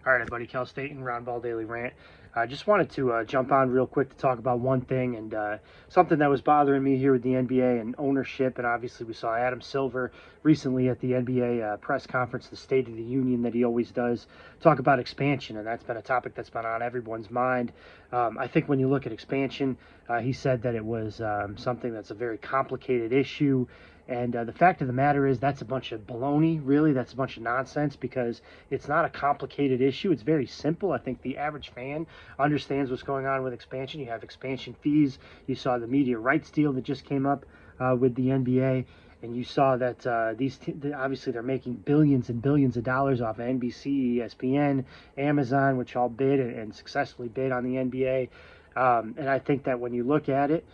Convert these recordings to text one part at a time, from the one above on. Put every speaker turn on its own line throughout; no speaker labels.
All right, everybody, Kels Dayton, Roundball Daily Rant. I just wanted to jump on real quick to talk about one thing and something that was bothering me here with the NBA and ownership. And obviously, we saw Adam Silver recently at the NBA press conference, the State of the Union that he always does, talk about expansion. And that's been a topic that's been on everyone's mind. I think when you look at expansion, he said that it was something that's a very complicated issue. And the fact of the matter is that's a bunch of baloney, really. That's a bunch of nonsense because it's not a complicated issue. It's very simple. I think the average fan understands what's going on with expansion. You have expansion fees. You saw the media rights deal that just came up with the NBA. And you saw that obviously they're making billions and billions of dollars off of NBC, ESPN, Amazon, which all bid and successfully bid on the NBA. And I think that when you look at it,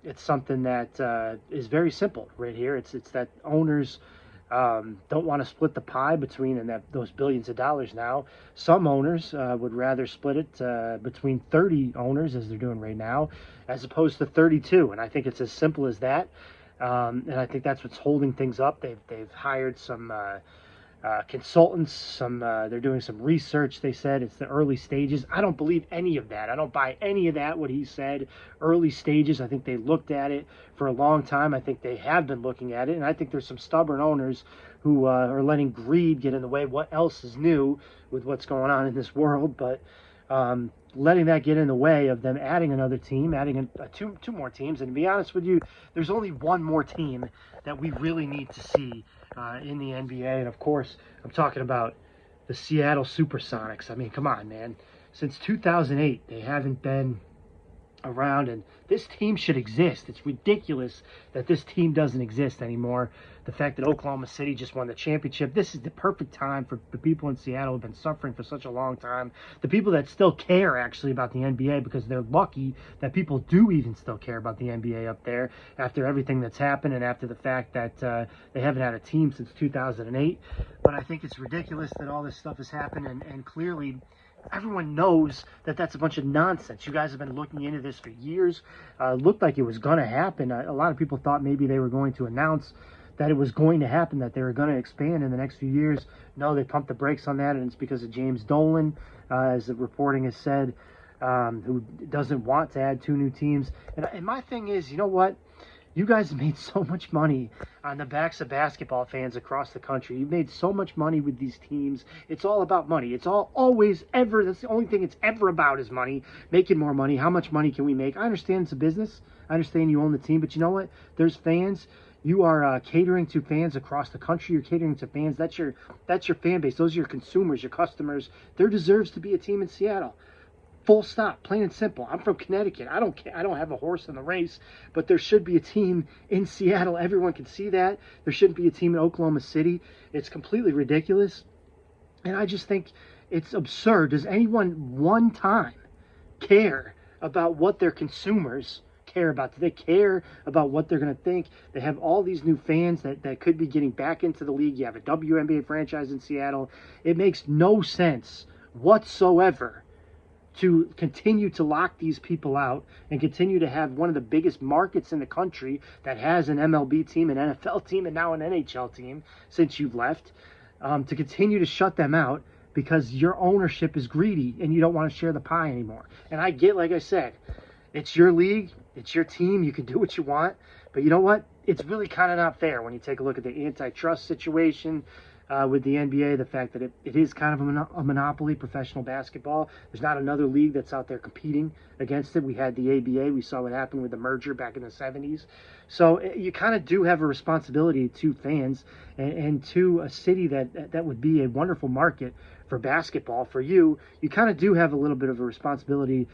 it's something that is very simple right here. It's that owners don't want to split the pie between those billions of dollars now. Some owners would rather split it between 30 owners, as they're doing right now, as opposed to 32. And I think it's as simple as that. And I think that's what's holding things up. They've hired some consultants, they're doing some research. They said it's the early stages. I don't believe any of that. I don't buy any of that, what he said. Early stages, I think they looked at it for a long time. I think they have been looking at it, and I think there's some stubborn owners who are letting greed get in the way. What else is new with what's going on in this world? But letting that get in the way of them adding another team, adding two more teams. And to be honest with you, there's only one more team that we really need to see in the NBA. And of course, I'm talking about the Seattle SuperSonics. I mean, come on, man. Since 2008, they haven't been around, and this team should exist. It's ridiculous that this team doesn't exist anymore. The fact that Oklahoma City just won the championship, this is the perfect time for the people in Seattle who have been suffering for such a long time, the people that still care actually about the NBA, because they're lucky that people do even still care about the NBA up there after everything that's happened and after the fact that they haven't had a team since 2008. But I think it's ridiculous that all this stuff has happened, and clearly everyone knows that that's a bunch of nonsense. You guys have been looking into this for years. Looked like it was going to happen. A lot of people thought maybe they were going to announce that it was going to happen, that they were going to expand in the next few years. No, they pumped the brakes on that, and it's because of James Dolan, as the reporting has said, who doesn't want to add 2 new teams. And my thing is, you know what? You guys have made so much money on the backs of basketball fans across the country. You've made so much money with these teams. It's all about money. It's always, ever, that's the only thing it's ever about is money, making more money. How much money can we make? I understand it's a business. I understand you own the team, but you know what? There's fans. You are catering to fans across the country. You're catering to fans. That's your fan base. Those are your consumers, your customers. There deserves to be a team in Seattle. Full stop, plain and simple. I'm from Connecticut. I don't care. I don't have a horse in the race, but there should be a team in Seattle. Everyone can see that. There shouldn't be a team in Oklahoma City. It's completely ridiculous. And I just think it's absurd. Does anyone one time care about what their consumers care about? Do they care about what they're going to think? They have all these new fans that could be getting back into the league. You have a WNBA franchise in Seattle. It makes no sense whatsoever to continue to lock these people out and continue to have one of the biggest markets in the country that has an MLB team, an NFL team, and now an NHL team since you've left, to continue to shut them out because your ownership is greedy and you don't want to share the pie anymore. And I get, like I said, it's your league, it's your team, you can do what you want, but you know what? It's really kind of not fair when you take a look at the antitrust situation with the NBA, the fact that it is kind of a monopoly, professional basketball. There's not another league that's out there competing against it. We had the ABA. We saw what happened with the merger back in the 70s. So you kind of do have a responsibility to fans and to a city that would be a wonderful market for basketball for you. You kind of do have a little bit of a responsibility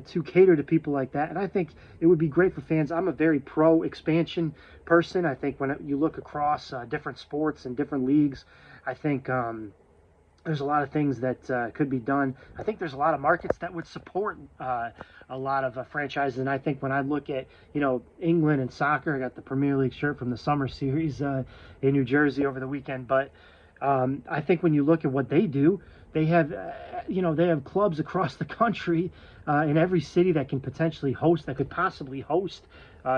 to cater to people like that. And I think it would be great for fans. I'm a very pro-expansion person. I think when you look across different sports and different leagues, I think there's a lot of things that could be done. I think there's a lot of markets that would support a lot of franchises. And I think when I look at, England and soccer, I got the Premier League shirt from the summer series in New Jersey over the weekend. But I think when you look at what they do, they have, they have clubs across the country in every city that can potentially host, that could possibly host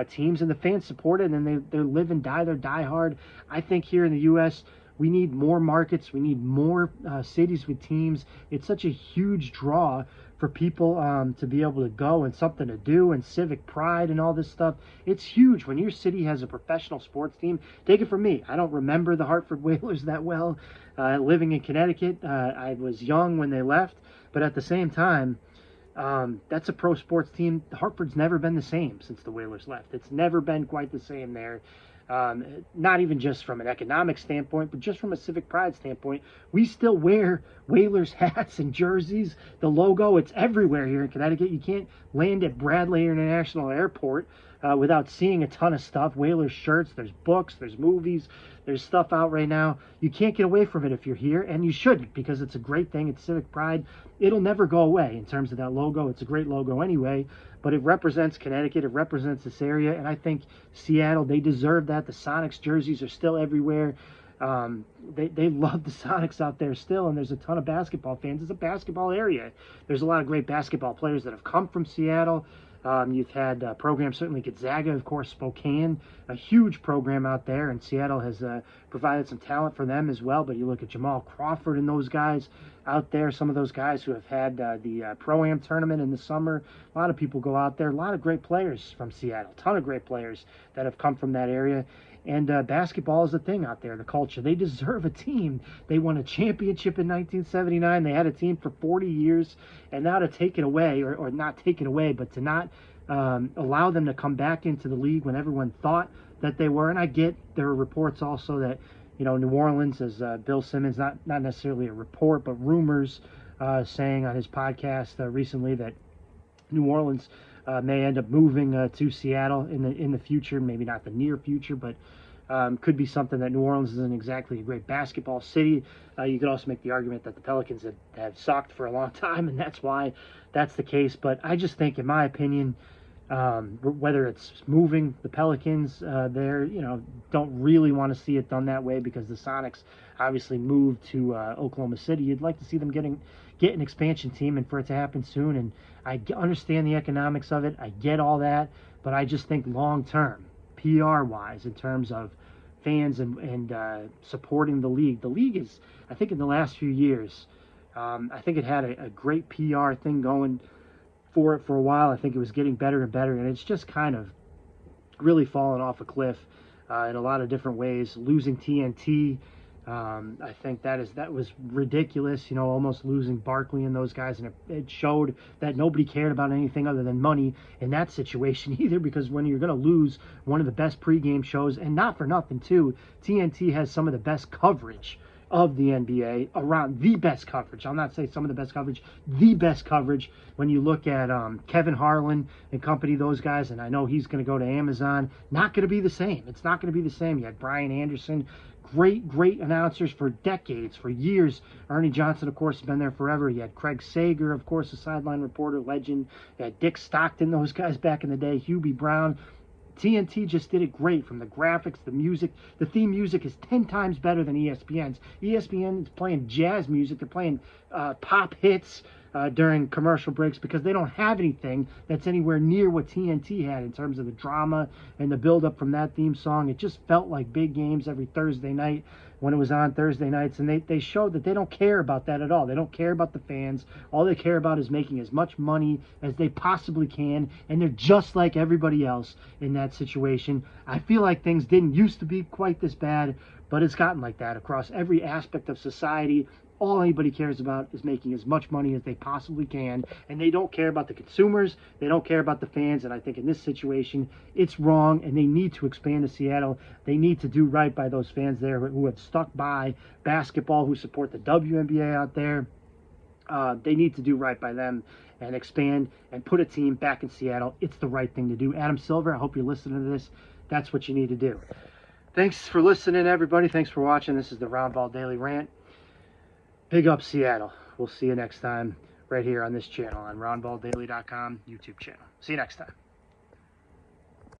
teams, and the fans support it, and then they live and die, they're die hard. I think here in the U.S., We need more markets. We need more cities with teams. It's such a huge draw for people to be able to go and something to do and civic pride and all this stuff. It's huge when your city has a professional sports team. Take it from me. I don't remember the Hartford Whalers that well. Living in Connecticut, I was young when they left, but at the same time, that's a pro sports team. Hartford's never been the same since the Whalers left. It's never been quite the same there. Not even just from an economic standpoint, but just from a civic pride standpoint. We still wear Whalers hats and jerseys. The logo, it's everywhere here in Connecticut. You can't land at Bradley International Airport without seeing a ton of stuff. Whalers shirts, there's books, there's movies, there's stuff out right now. You can't get away from it if you're here, and you shouldn't, because it's a great thing. It's civic pride. It'll never go away in terms of that logo. It's a great logo anyway, but it represents Connecticut. It represents this area, and I think Seattle, they deserve that. The Sonics jerseys are still everywhere. They love the Sonics out there still, and there's a ton of basketball fans. It's a basketball area. There's a lot of great basketball players that have come from Seattle. You've had programs, certainly Gonzaga, of course, Spokane, a huge program out there, and Seattle has provided some talent for them as well. But you look at Jamal Crawford and those guys out there, some of those guys who have had the Pro-Am tournament in the summer. A lot of people go out there. A lot of great players from Seattle, a ton of great players that have come from that area. And basketball is a thing out there, the culture. They deserve a team. They won a championship in 1979. They had a team for 40 years. And now to take it away, or not take it away, but to not allow them to come back into the league when everyone thought that they were. And I get there are reports also that, you know, New Orleans, as Bill Simmons, not necessarily a report, but rumors saying on his podcast recently that New Orleans may end up moving to Seattle in the future, maybe not the near future, but could be something that New Orleans isn't exactly a great basketball city. You could also make the argument that the Pelicans have sucked for a long time, and that's why that's the case. But I just think, in my opinion, whether it's moving the Pelicans there, you know, don't really want to see it done that way, because the Sonics obviously moved to Oklahoma City. You'd like to see them get an expansion team, and for it to happen soon. And I understand the economics of it. I get all that, but I just think long term, PR-wise, in terms of fans and supporting the league is, I think in the last few years, I think it had a great PR thing going for it for a while. I think it was getting better and better, and it's just kind of really fallen off a cliff in a lot of different ways. Losing TNT, I think that was ridiculous, you know, almost losing Barkley and those guys, and it showed that nobody cared about anything other than money in that situation either, because when you're going to lose one of the best pregame shows, and not for nothing too, TNT has some of the best coverage of the NBA, around the best coverage. I'll not say some of the best coverage, the best coverage. When you look at Kevin Harlan and company, those guys, and I know he's going to go to Amazon, not going to be the same. It's not going to be the same. You had Brian Anderson, great announcers for decades, for years. Ernie Johnson, of course, has been there forever. You had Craig Sager, of course, a sideline reporter, legend. You had Dick Stockton, those guys back in the day, Hubie Brown. TNT just did it great, from the graphics, the music. The theme music is 10 times better than ESPN's. ESPN is playing jazz music. They're playing pop hits during commercial breaks, because they don't have anything that's anywhere near what TNT had in terms of the drama and the build-up from that theme song. It just felt like big games every Thursday night when it was on Thursday nights, and they showed that they don't care about that at all. They don't care about the fans. All they care about is making as much money as they possibly can, and they're just like everybody else in that situation. I feel like things didn't used to be quite this bad, but it's gotten like that across every aspect of society. All anybody cares about is making as much money as they possibly can, and they don't care about the consumers. They don't care about the fans, and I think in this situation, it's wrong, and they need to expand to Seattle. They need to do right by those fans there who have stuck by basketball, who support the WNBA out there. They need to do right by them and expand and put a team back in Seattle. It's the right thing to do. Adam Silver, I hope you're listening to this. That's what you need to do. Thanks for listening, everybody. Thanks for watching. This is the Roundball Daily Rant. Big up Seattle. We'll see you next time right here on this channel, on RoundballDaily.com YouTube channel. See you next time.